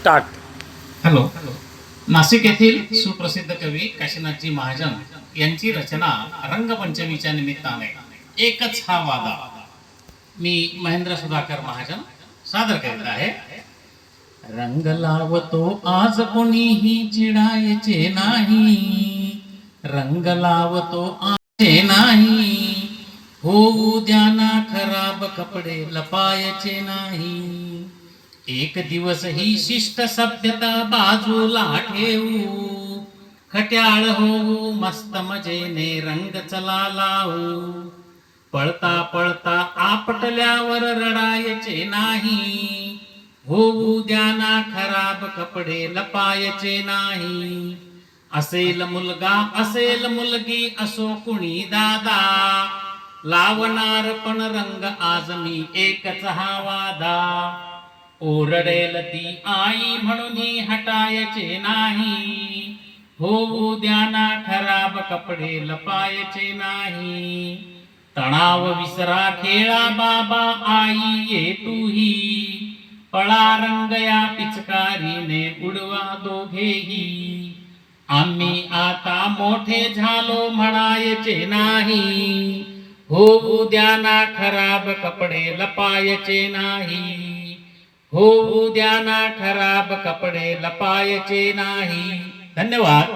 Start. Hello. Nashik येथील सुप्रसिद्ध कवी काशीनाथजी महाजन यांची रचना रंगपंचमीच्या निमित्ताने एकच हा वादा मी महेंद्र सुधाकर महाजन सादर करीत आहे. रंग लावतो आज कोणीही चिडायचे नाही, रंग लावतो आज नाही, होऊ द्या ना खराब कपडे लपायचे नाही. एक दिवस ही शिष्ट सभ्यता बाजूला ठेवू, खट्याळ होऊ मस्त मजेने रंग चला लावू. पळता पळता आपटल्यावर रडायचे नाही, होऊ द्या ना खराब कपडे लपायचे नाही. असेल मुलगा असेल मुलगी असो कुणी दादा, लावणार पण रंग आज मी एकच हा वादा. ओरडेल ती आई म्हणून हटायचे नाही, होऊ द्या ना खराब कपडे लपायचे नाही. तणाव विसरा खेळा बाबा आई ये तूही, पळा रंग या पिचकारीने उडवा दोघेही. आम्ही आता मोठे झालो म्हणायचे नाही, होऊ द्या ना खराब कपडे लपायचे नाही, होऊ द्या ना खराब कपडे लपायचे नाही. धन्यवाद.